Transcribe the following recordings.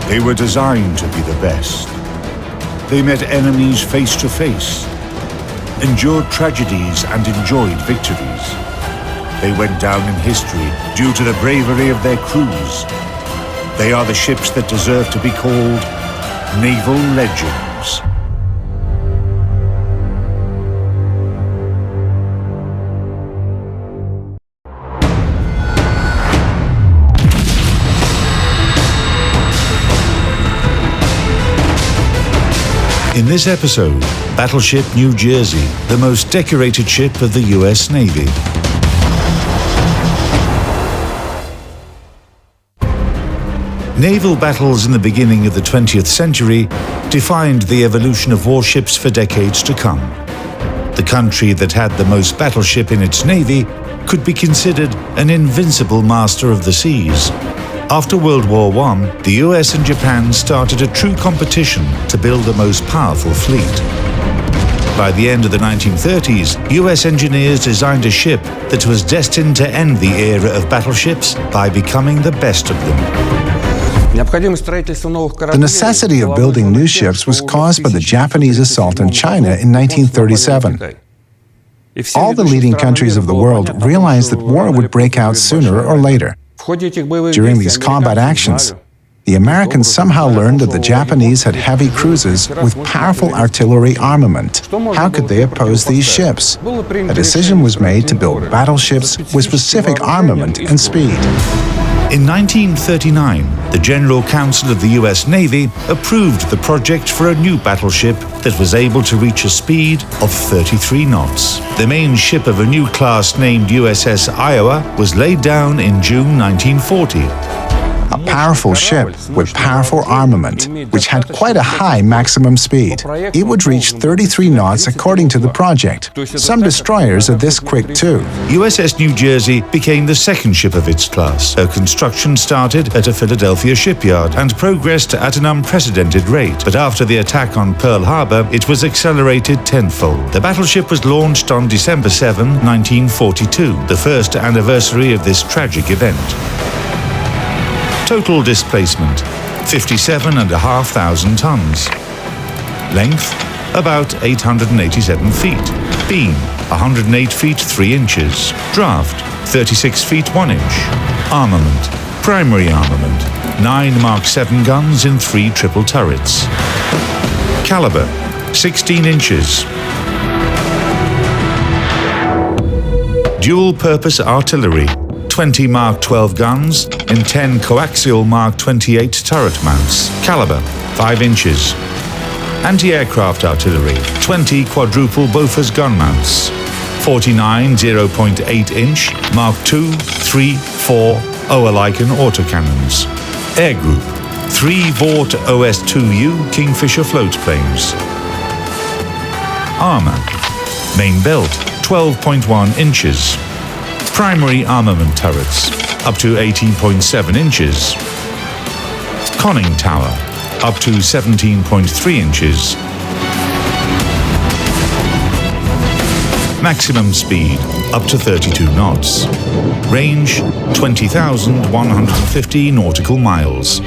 They were designed to be the best. They met enemies face to face, endured tragedies and enjoyed victories. They went down in history due to the bravery of their crews. They are the ships that deserve to be called Naval Legends. In this episode, Battleship New Jersey, the most decorated ship of the US Navy. Naval battles in the beginning of the 20th century defined the evolution of warships for decades to come. The country that had the most battleship in its navy could be considered an invincible master of the seas. After World War I, the US and Japan started a true competition to build the most powerful fleet. By the end of the 1930s, US engineers designed a ship that was destined to end the era of battleships by becoming the best of them. The necessity of building new ships was caused by the Japanese assault on China in 1937. All the leading countries of the world realized that war would break out sooner or later. During these combat actions, the Americans somehow learned that the Japanese had heavy cruisers with powerful artillery armament. How could they oppose these ships? A decision was made to build battleships with specific armament and speed. In 1939, the General Council of the US Navy approved the project for a new battleship that was able to reach a speed of 33 knots. The main ship of a new class named USS Iowa was laid down in June 1940. A powerful ship with powerful armament, which had quite a high maximum speed. It would reach 33 knots according to the project. Some destroyers are this quick too. USS New Jersey became the second ship of its class. Her construction started at a Philadelphia shipyard and progressed at an unprecedented rate. But after the attack on Pearl Harbor, it was accelerated tenfold. The battleship was launched on December 7, 1942, the first anniversary of this tragic event. Total displacement, 57,500 tons. Length, about 887 feet. Beam, 108 feet 3 inches. Draft, 36 feet 1 inch. Armament, primary armament, 9 Mark 7 guns in 3 triple turrets. Caliber, 16 inches. Dual-purpose artillery, 20 Mark 12 guns in 10 coaxial Mark 28 turret mounts. Caliber, 5 inches. Anti-aircraft artillery, 20 quadruple Bofors gun mounts. 49 0.8-inch Mark 2, 3, 4 Oerlikon autocannons. Air Group, 3 Vought OS-2U Kingfisher floatplanes. Armor, main belt, 12.1 inches. Primary armament turrets, up to 18.7 inches. Conning tower, up to 17.3 inches. Maximum speed, up to 32 knots. Range, 20,150 nautical miles.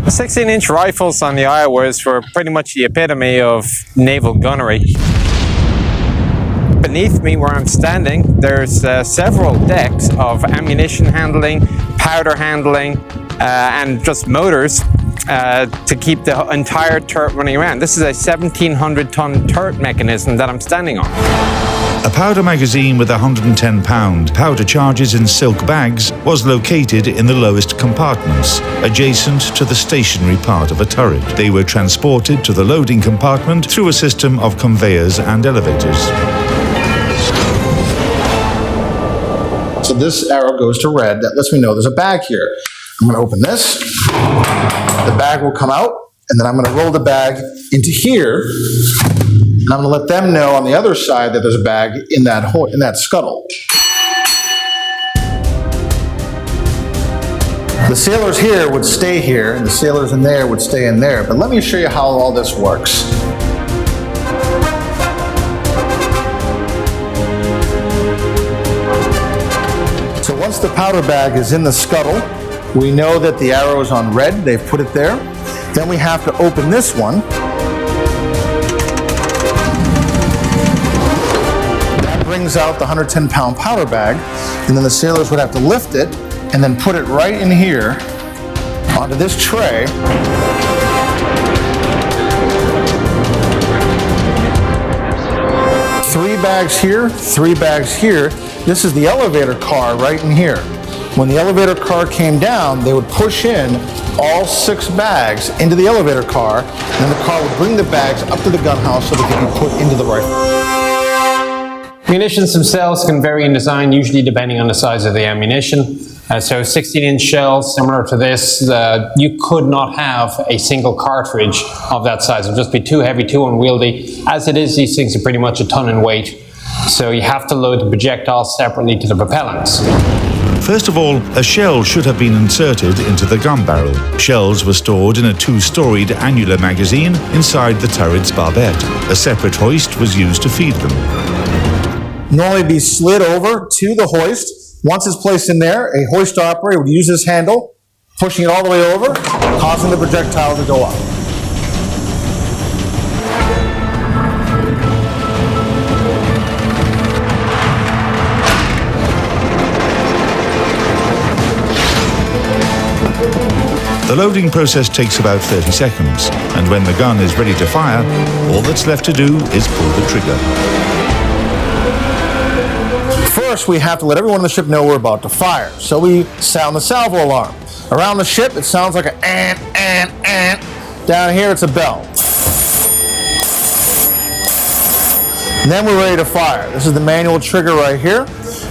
The 16-inch rifles on the Iowas were pretty much the epitome of naval gunnery. Beneath me where I'm standing, there's several decks of ammunition handling, powder handling, and just motors to keep the entire turret running around. This is a 1,700-ton turret mechanism that I'm standing on. A powder magazine with 110-pound powder charges in silk bags was located in the lowest compartments, adjacent to the stationary part of a turret. They were transported to the loading compartment through a system of conveyors and elevators. So this arrow goes to red. That lets me know there's a bag here. I'm going to open this. The bag will come out, and then I'm going to roll the bag into here. And I'm going to let them know on the other side that there's a bag in that scuttle. The sailors here would stay here, and the sailors in there would stay in there. But let me show you how all this works. So once the powder bag is in the scuttle, we know that the arrow is on red. They've put it there. Then we have to open this one. That brings out the 110-pound powder bag, and then the sailors would have to lift it and then put it right in here onto this tray. Three bags here, 3 bags here. This is the elevator car right in here. When the elevator car came down, they would push in all 6 bags into the elevator car, and then the car would bring the bags up to the gun house so they could be put into the rifle. Munitions themselves can vary in design, usually depending on the size of the ammunition. So 16-inch shells, similar to this, you could not have a single cartridge of that size. It would just be too heavy, too unwieldy. As it is, these things are pretty much a ton in weight. So you have to load the projectiles separately to the propellants. First of all, a shell should have been inserted into the gun barrel. Shells were stored in a 2-storied annular magazine inside the turret's barbette. A separate hoist was used to feed them. Normally be slid over to the hoist. Once it's placed in there, a hoist operator would use this handle, pushing it all the way over, causing the projectile to go up. The loading process takes about 30 seconds, and when the gun is ready to fire, all that's left to do is pull the trigger. First, we have to let everyone on the ship know we're about to fire, so we sound the salvo alarm. Around the ship, it sounds like an. Down here, it's a bell. And then we're ready to fire. This is the manual trigger right here.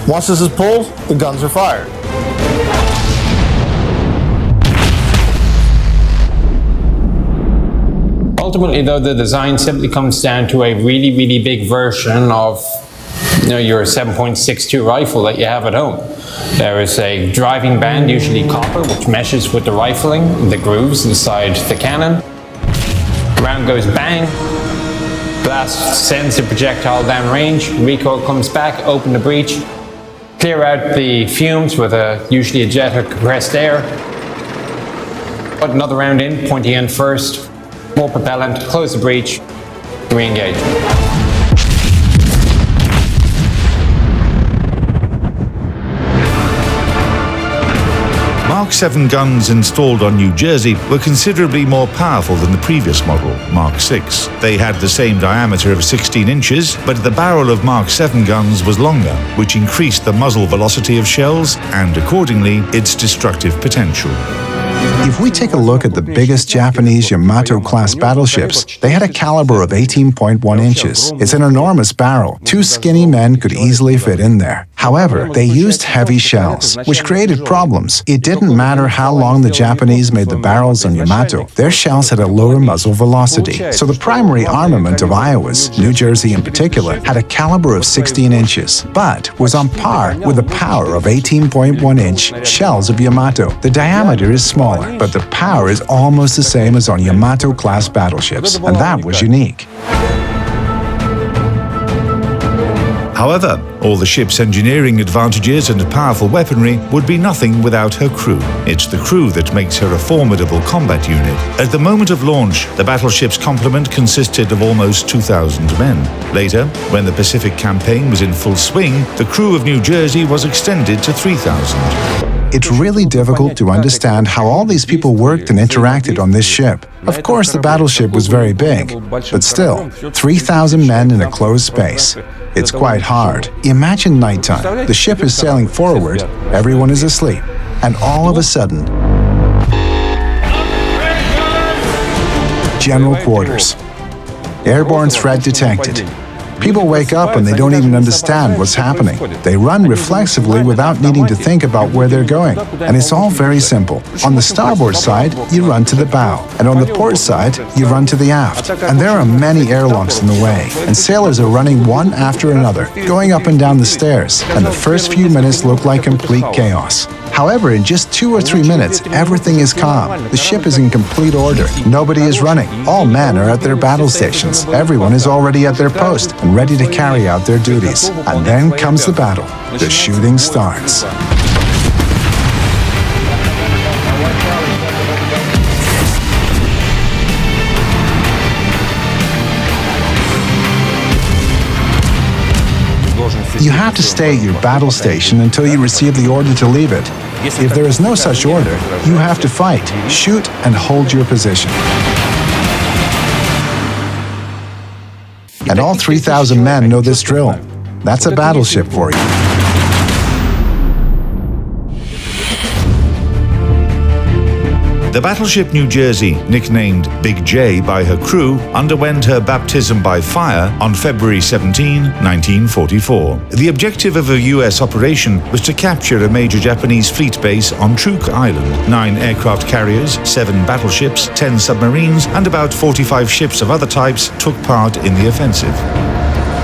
Once this is pulled, the guns are fired. Ultimately, though, the design simply comes down to a really, really big version of your 7.62 rifle that you have at home. There is a driving band, usually copper, which meshes with the rifling, the grooves inside the cannon. Round goes bang, blast sends the projectile down range, recoil comes back, open the breech, clear out the fumes with usually a jet of compressed air, put another round in, pointy end first, more propellant, close the breech, re-engage. Mark 7 guns installed on New Jersey were considerably more powerful than the previous model, Mark 6. They had the same diameter of 16 inches, but the barrel of Mark 7 guns was longer, which increased the muzzle velocity of shells and, accordingly, its destructive potential. If we take a look at the biggest Japanese Yamato-class battleships, they had a caliber of 18.1 inches. It's an enormous barrel. 2 skinny men could easily fit in there. However, they used heavy shells, which created problems. It didn't matter how long the Japanese made the barrels on Yamato, their shells had a lower muzzle velocity. So the primary armament of Iowa's, New Jersey in particular, had a caliber of 16 inches, but was on par with the power of 18.1-inch shells of Yamato. The diameter is smaller, but the power is almost the same as on Yamato-class battleships, and that was unique. However, all the ship's engineering advantages and powerful weaponry would be nothing without her crew. It's the crew that makes her a formidable combat unit. At the moment of launch, the battleship's complement consisted of almost 2,000 men. Later, when the Pacific campaign was in full swing, the crew of New Jersey was extended to 3,000. It's really difficult to understand how all these people worked and interacted on this ship. Of course, the battleship was very big, but still, 3,000 men in a closed space. It's quite hard. Imagine nighttime. The ship is sailing forward, everyone is asleep, and all of a sudden, General quarters. Airborne threat detected. People wake up and they don't even understand what's happening. They run reflexively without needing to think about where they're going. And it's all very simple. On the starboard side, you run to the bow. And on the port side, you run to the aft. And there are many airlocks in the way. And sailors are running one after another, going up and down the stairs. And the first few minutes look like complete chaos. However, in just 2 or 3 minutes, everything is calm. The ship is in complete order. Nobody is running. All men are at their battle stations. Everyone is already at their post and ready to carry out their duties. And then comes the battle. The shooting starts. You have to stay at your battle station until you receive the order to leave it. If there is no such order, you have to fight, shoot, and hold your position. And all 3,000 men know this drill. That's a battleship for you. The battleship New Jersey, nicknamed Big J by her crew, underwent her baptism by fire on February 17, 1944. The objective of a US operation was to capture a major Japanese fleet base on Truk Island. 9 aircraft carriers, 7 battleships, 10 submarines, and about 45 ships of other types took part in the offensive.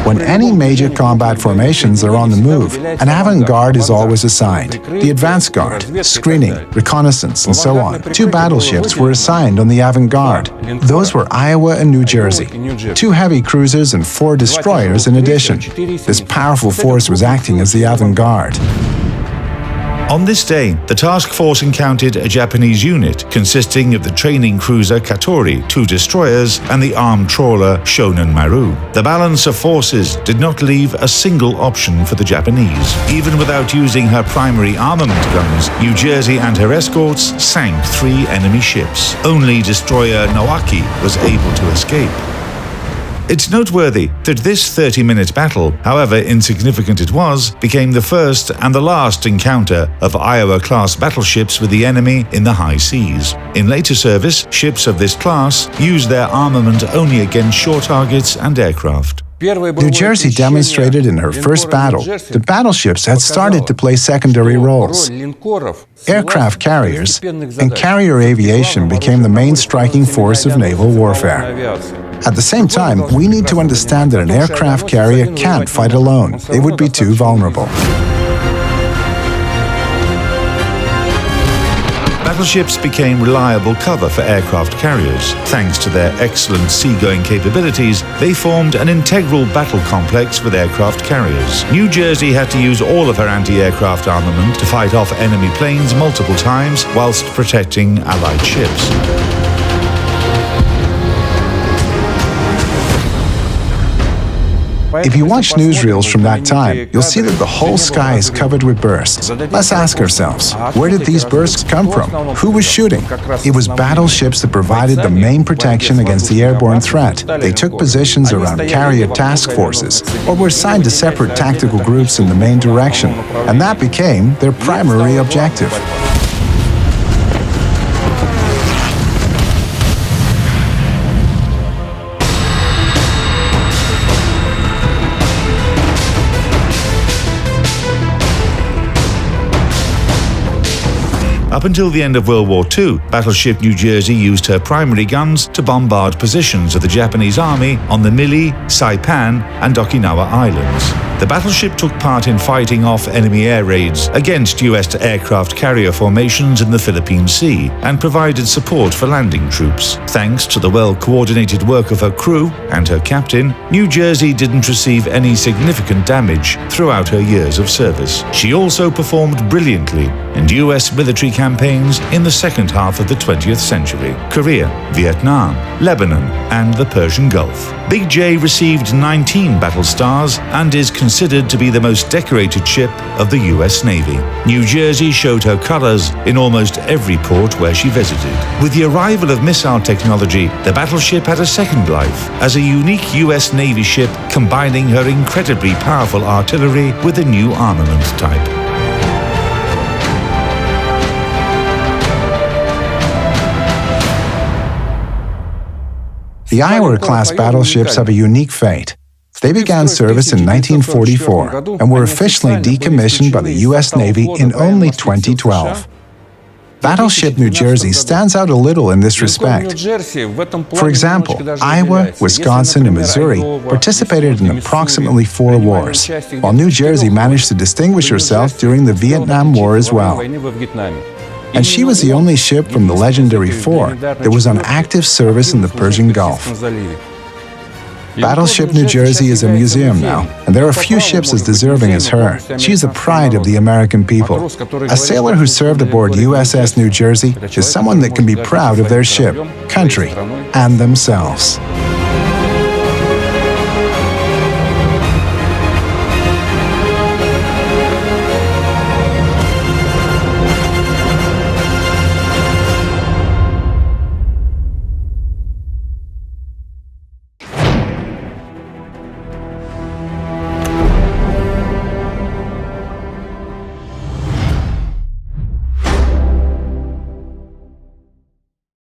When any major combat formations are on the move, an avant-garde is always assigned. The advance guard, screening, reconnaissance, and so on. 2 battleships were assigned on the avant-garde. Those were Iowa and New Jersey. 2 heavy cruisers and 4 destroyers in addition. This powerful force was acting as the avant-garde. On this day, the task force encountered a Japanese unit consisting of the training cruiser Katori, 2 destroyers, and the armed trawler Shonan Maru. The balance of forces did not leave a single option for the Japanese. Even without using her primary armament guns, New Jersey and her escorts sank 3 enemy ships. Only destroyer Nawaki was able to escape. It's noteworthy that this 30-minute battle, however insignificant it was, became the first and the last encounter of Iowa-class battleships with the enemy in the high seas. In later service, ships of this class used their armament only against shore targets and aircraft. New Jersey demonstrated in her first battle that battleships had started to play secondary roles. Aircraft carriers and carrier aviation became the main striking force of naval warfare. At the same time, we need to understand that an aircraft carrier can't fight alone. It would be too vulnerable. Battleships became reliable cover for aircraft carriers. Thanks to their excellent seagoing capabilities, they formed an integral battle complex with aircraft carriers. New Jersey had to use all of her anti-aircraft armament to fight off enemy planes multiple times whilst protecting Allied ships. If you watch newsreels from that time, you'll see that the whole sky is covered with bursts. Let's ask ourselves, where did these bursts come from? Who was shooting? It was battleships that provided the main protection against the airborne threat. They took positions around carrier task forces, or were assigned to separate tactical groups in the main direction, and that became their primary objective. Up until the end of World War II, battleship New Jersey used her primary guns to bombard positions of the Japanese army on the Mili, Saipan, and Okinawa Islands. The battleship took part in fighting off enemy air raids against US aircraft carrier formations in the Philippine Sea and provided support for landing troops. Thanks to the well-coordinated work of her crew and her captain, New Jersey didn't receive any significant damage throughout her years of service. She also performed brilliantly in US military campaigns in the second half of the 20th century: Korea, Vietnam, Lebanon, and the Persian Gulf. Big J received 19 battle stars and is considered to be the most decorated ship of the US Navy. New Jersey showed her colors in almost every port where she visited. With the arrival of missile technology, the battleship had a second life as a unique US Navy ship combining her incredibly powerful artillery with a new armament type. The Iowa-class battleships have a unique fate. They began service in 1944 and were officially decommissioned by the U.S. Navy in only 2012. Battleship New Jersey stands out a little in this respect. For example, Iowa, Wisconsin, and Missouri participated in approximately 4 wars, while New Jersey managed to distinguish herself during the Vietnam War as well. And she was the only ship from the legendary 4 that was on active service in the Persian Gulf. Battleship New Jersey is a museum now, and there are few ships as deserving as her. She is the pride of the American people. A sailor who served aboard USS New Jersey is someone that can be proud of their ship, country, and themselves.